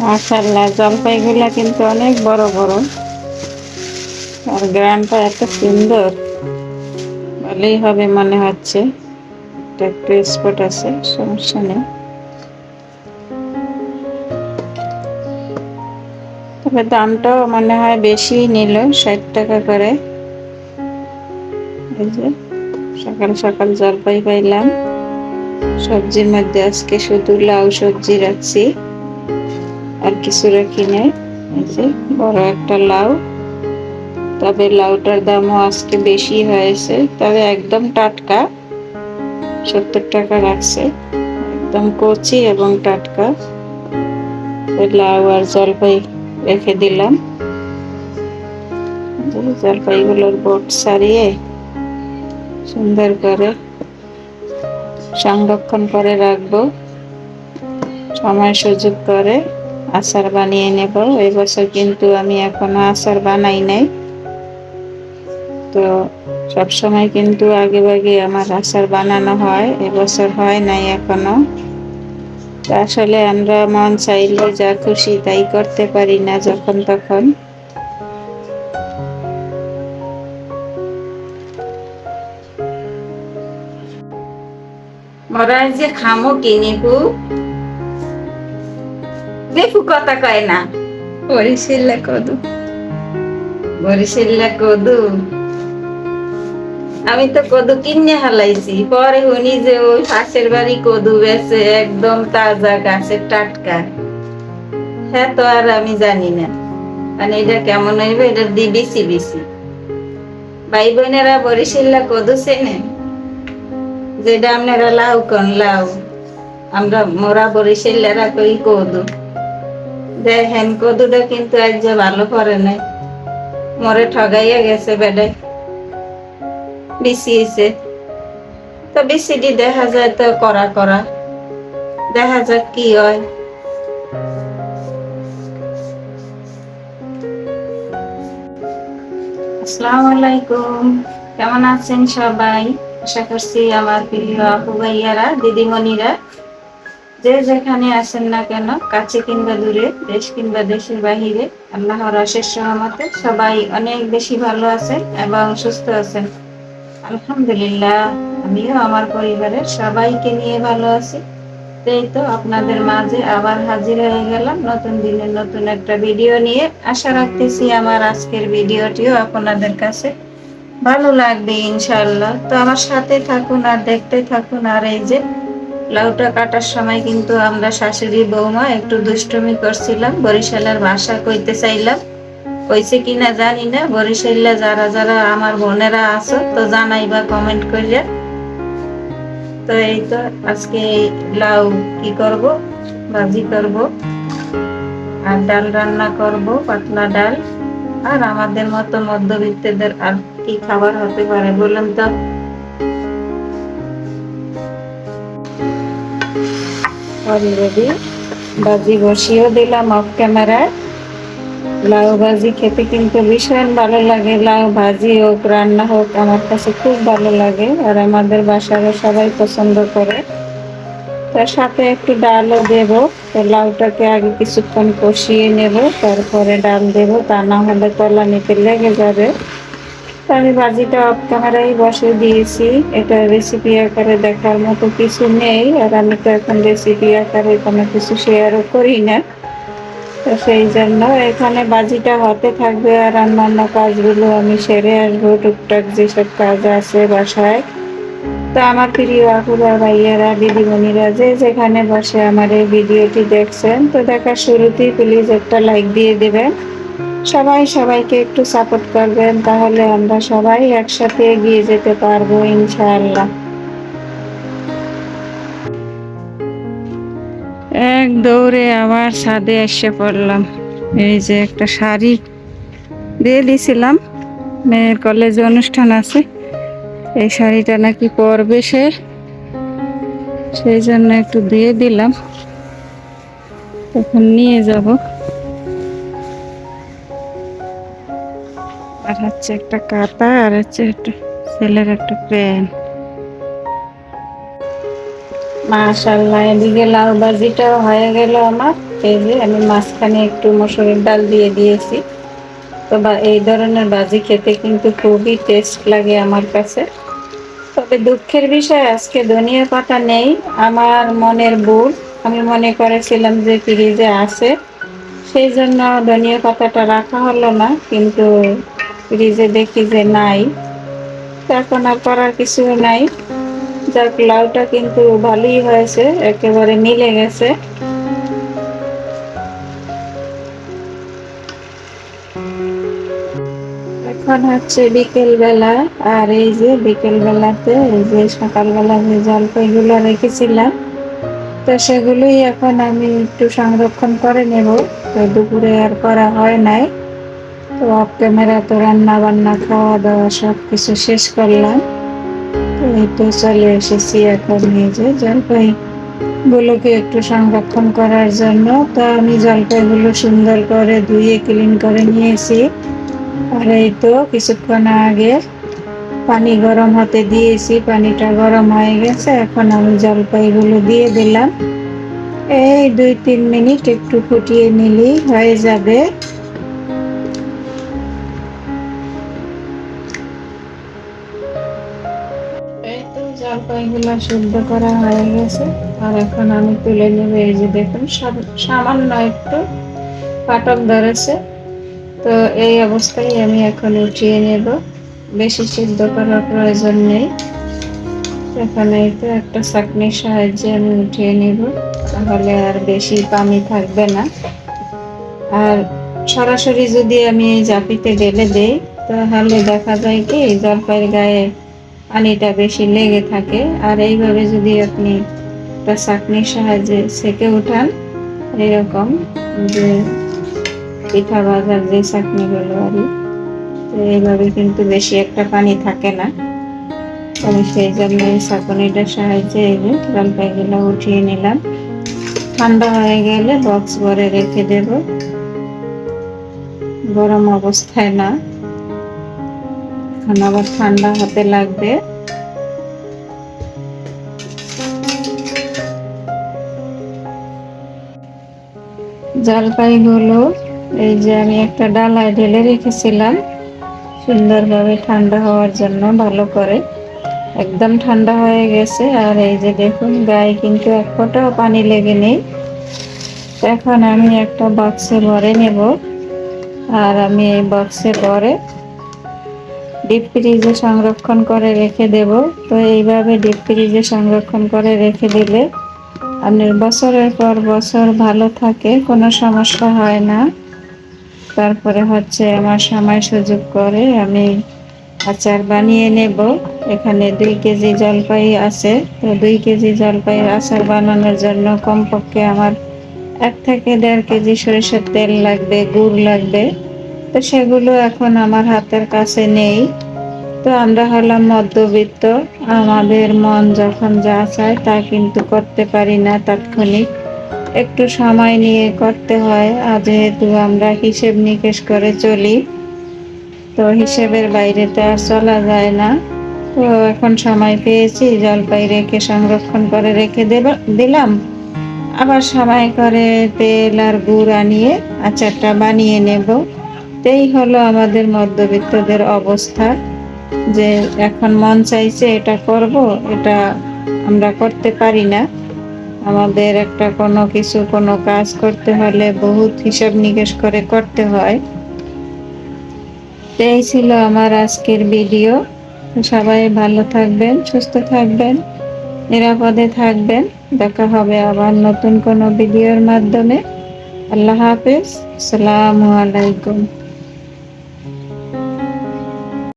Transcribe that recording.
মাশাআল্লাহ, জলপাইগুলা কিন্তু অনেক বড় বড়, আর গ্রানটা এত সুন্দর, ভালোই হবে মনে হচ্ছে। একটু স্পট আছে, সমস্যা নেই। তবে দামটাও মনে হয় বেশি নিল, 60 টাকা করে। এই যে সকাল সকাল জলপাই পাইলাম। সবজির মধ্যে আজকে শুধু লাউ সবজি রাখছি, আর কিছু রাখি নাই। এই যে বড় একটা লাউ, তবে লাউটার দামও আজকে বেশি হয়েছে। তবে একদম টাটকা, 70 টাকা রাখছে, একদম কচি এবং টাটকা। লাউ আর জলপাই রেখে দিলাম। জলপাইগুলোর বোট ছাড়িয়ে সুন্দর করে সংরক্ষণ করে রাখবো, সময় সুযোগ করে আচার বানিয়ে নেব। এই বছর কিন্তু আমি এখনো আচার বানাই নাই, তো সবসময় কিন্তু আগে ভাগে আমার আচার বানানো হয়, এবছর হয় নাই এখনো। আসলে আমরা মন চাইলে যা খুশি তাই করতে পারি না যখন তখন। মোরা যে খামো কিনিবু দেখু কথা কয় না। বরিশাল্লা কদু, বরিশাল্লা কদু। আমি তো কদু কিনে হালাইছি, পরে শুনি যে ওই পাশের বাড়ি কদু বেছে, একদম তাজা গাছের টাটকা। হ্যাঁ, তো আর আমি জানি না মানে এটা কেমন হইবে, এটা দিবিসি বিসি। ভাই বোনেরা বরিশাল্লা কদু চেনে? যেটা আপনারা লাউ কন, লাউ, আমরা মোরা বরিশাল্লারা কই কদু। দেখেন কদুটা কিন্তু আজ যে ভালো করে নাই, মরে ঠগাইয়া গেছে বেডায়, বিছিয়েছে। তো বিসিডি দেখা যায় তো করা করা, দেখা যাক কি হয়। আসসালামু আলাইকুম, কেমন আছেন সবাই? আশা করছি আমার প্রিয় আপু ভাইয়ারা, দিদিমণিরা যে যেখানে আছেন না কেন, কাছে কিংবা দূরে, দেশ কিংবা দেশের বাহিরে, আল্লাহর অশেষ রহমতে সবাই অনেক বেশি ভালো আছেন এবং সুস্থ আছেন। আলহামদুলিল্লাহ, আমিও আমার পরিবারের সবাইকে নিয়ে ভালো আছি। এই তো আপনাদের মাঝে আবার হাজির হয়ে গেলাম নতুন দিনের নতুন একটা ভিডিও নিয়ে। আশা রাখতেছি আমার আজকের ভিডিওটিও আপনাদের কাছে ভালো লাগবে ইনশাআল্লাহ। তো আমার সাথে থাকুন আর দেখতে থাকুন। আর এই যে লাউটা কাটার সময় কিন্তু আমরা শাশুড়ি বৌমা একটু দুষ্টুমি করছিলাম, বরিশালের ভাষা কইতে চাইলাম। কইছে কিনা জানি না। বরিশালে যারা যারা আমার বোনেরা আছো তো জানাইবা কমেন্ট করিয়া। তো এই তো আজকে লাউ কি করব, ভাজি করব আর ডাল রান্না করব, পাতলা ডাল। আর আমাদের মতো মধ্যবিত্তদের আর কি খাবার হতে পারে বলুন তো? অলরেডি ভাজি বসিয়েও দিলাম অফ ক্যামেরায়। লাউ ভাজি খেতে কিন্তু ভীষণ ভালো লাগে, লাউ ভাজি হোক রান্না হোক আমার কাছে খুব ভালো লাগে, আর আমাদের বাসারও সবাই পছন্দ করে। তার সাথে একটু ডালও দেব। তো লাউটাকে আগে কিছুক্ষণ কষিয়ে নেব, তারপরে ডাল দেব, তা না হলে তলানিতে লেগে যাবে। তো আমি ভাজিটা অফ ক্যামেরায় বসে দিয়েছি। এটা রেসিপি আকারে দেখার মতো কিছু নেই, আর আমি তো এখন রেসিপি আকারে কোনো কিছু শেয়ারও করি না। তো সেই জন্য এখানে ভাজিটা হতে থাকবে, আর অন্যান্য কাজগুলো আমি সেরে আসবো, টুকটাক যেসব কাজ আছে বাসায়। তো আমার প্রিয় আপুরা ভাইয়ারা দিদিমণিরা যে যেখানে বসে আমার এই ভিডিওটি দেখছেন, তো দেখার শুরুতেই প্লিজ একটা লাইক দিয়ে দেবেন। সবাই সবাইকে একটু সাপোর্ট করবেন, তাহলে আমরা সবাই একসাথে এগিয়ে যেতে পারবো ইনশাআল্লাহ। এক দৌড়ে আবার ছাদে এসে পড়লাম। এই যে একটা শাড়ি দিয়ে দিয়েছিলাম, মেয়ের কলেজে অনুষ্ঠান আছে, এই শাড়িটা নাকি পরবে সে, সেই জন্য একটু দিয়ে দিলাম, তখন নিয়ে যাব। আর হচ্ছে একটা কাঁথা, আর হচ্ছে একটা ছেলের একটা প্যান্ট। মাশাআল্লাহ, এদিকে লাউ ভাজিটাও হয়ে গেল আমার। এই যে আমি মাঝখানে একটু মসুরের ডাল দিয়ে দিয়েছি। তো এই ধরনের ভাজি খেতে কিন্তু খুবই টেস্ট লাগে আমার কাছে। তবে দুঃখের বিষয় আজকে ধনিয়া পাতা নেই, আমার মনের ভুল। আমি মনে করেছিলাম যে ফ্রিজে আছে, সেই জন্য ধনিয়া পাতাটা রাখা হলো না, কিন্তু ফ্রিজে দেখি যে নাই। তো এখন আর করার কিছু নাই। যাক, লাউটা কিন্তু ভালোই হয়েছে, একেবারে মিলে গেছে। এখন হচ্ছে বিকেল বেলা, আর এই যে বিকেল বেলাতে এই যে সকালবেলা যে জলপাইগুলো রেখেছিলাম, তো সেগুলোই এখন আমি একটু সংরক্ষণ করে নেব। তো দুপুরে আর করা হয় নাই। তো অফ ক্যামেরা তো রান্না বান্না খাওয়া দাওয়া সব কিছু শেষ করলাম। তো এই তো চলে এসেছি এখন এই যে জলপাই গুলোকে একটু সংরক্ষণ করার জন্য। তো আমি জলপাইগুলো সুন্দর করে ধুয়ে ক্লিন করে নিয়েছি। আর এই তো কিছুক্ষণ আগে পানি গরম হতে দিয়েছি, পানিটা গরম হয়ে গেছে। এখন আমি জলপাইগুলো দিয়ে দিলাম। এই 2-3 মিনিট একটু ফুটিয়ে নিলেই হয়ে যাবে। এই তো জলপাইগুলো সিদ্ধ করা হয়ে গেছে। আর এখন আমি তুলে নেব। এই যে দেখুন, সামান্য একটু ফাটল ধরেছে। তো এই অবস্থায় আমি এখন উঠিয়ে নেব, বেশি সিদ্ধ করার প্রয়োজন নেই। এখানে তো একটা ছাঁকনির সাহায্যে আমি উঠিয়ে নেব, তাহলে আর বেশি পানি থাকবে না। আর সরাসরি যদি আমি এই জাপিতে ঢেলে দেই, তাহলে দেখা যায় কি জলপাইয়ের গায়ে পানিটা বেশি লেগে থাকে। আর এইভাবে যদি আপনি একটা ছাঁকনির সাহায্যে ছেঁকে উঠান, এরকম যে পিঠা ভাজার যে ছাঁকনিগুলো আর কি, তো এইভাবে কিন্তু বেশি একটা পানি থাকে না। আমি সেই জন্য এই ছাঁকনিটার সাহায্যে এই যে জলপাইগুলো উঠিয়ে নিলাম। ঠান্ডা হয়ে গেলে বক্স ভরে রেখে দেব, গরম অবস্থায় না। এখন আবার ঠান্ডা হতে লাগবে। জলপাইগুলো এই যে আমি একটা ডালায় ঢেলে রেখেছিলাম সুন্দরভাবে ঠান্ডা হওয়ার জন্য, ভালো করে একদম ঠান্ডা হয়ে গেছে। আর এই যে দেখুন, গায়ে কিন্তু এক ফোঁটাও পানি লেগে নেই। এখন আমি একটা বক্সে ভরে নেব। আর আমি এই বক্সে ভরে ডিপ ফ্রিজে সংরক্ষণ করে রেখে দেব। তো এইভাবে ডিপ ফ্রিজে সংরক্ষণ করে রেখে দিলে আপনার বছরের পর বছর ভালো থাকে, কোনো সমস্যা হয় না। তারপরে হচ্ছে আমার সময় সুযোগ করে আমি আচার বানিয়ে নেব। এখানে 2 কেজি জলপাই আছে। তো 2 কেজি জলপাইয়ের আচার বানানোর জন্য কমপক্ষে আমার 1 থেকে 1.5 কেজি সরিষার তেল লাগবে, গুড় লাগবে। তো সেগুলো এখন আমার হাতের কাছে নেই। তো আমরা হলাম মধ্যবিত্ত, আমাদের মন যখন যা চায় তা কিন্তু করতে পারি না তাৎক্ষণিক, একটু সময় নিয়ে করতে হয়। আর যেহেতু আমরা হিসেব নিকেশ করে চলি, তো হিসেবের বাইরে তো আর চলা যায় না। তো এখন সময় পেয়েছি, জলপাই রেখে সংরক্ষণ করে রেখে দিলাম। আবার সময় করে তেল আর গুড় আনিয়ে আচারটা বানিয়ে নেব। এই হলো আমাদের মধ্যবিত্তদের অবস্থা, যে এখন মন চাইছে এটা করব, এটা আমরা করতে পারি না। আমাদের একটা কোনো কিছু, কোনো কাজ করতে হলে বহুত হিসাব নিকেশ করে করতে হয়। এই ছিল আমার আজকের ভিডিও। সবাই ভালো থাকবেন, সুস্থ থাকবেন, নিরাপদে থাকবেন। দেখা হবে আবার নতুন কোনো ভিডিওর মাধ্যমে। আল্লাহ হাফেজ, আসসালামু আলাইকুম।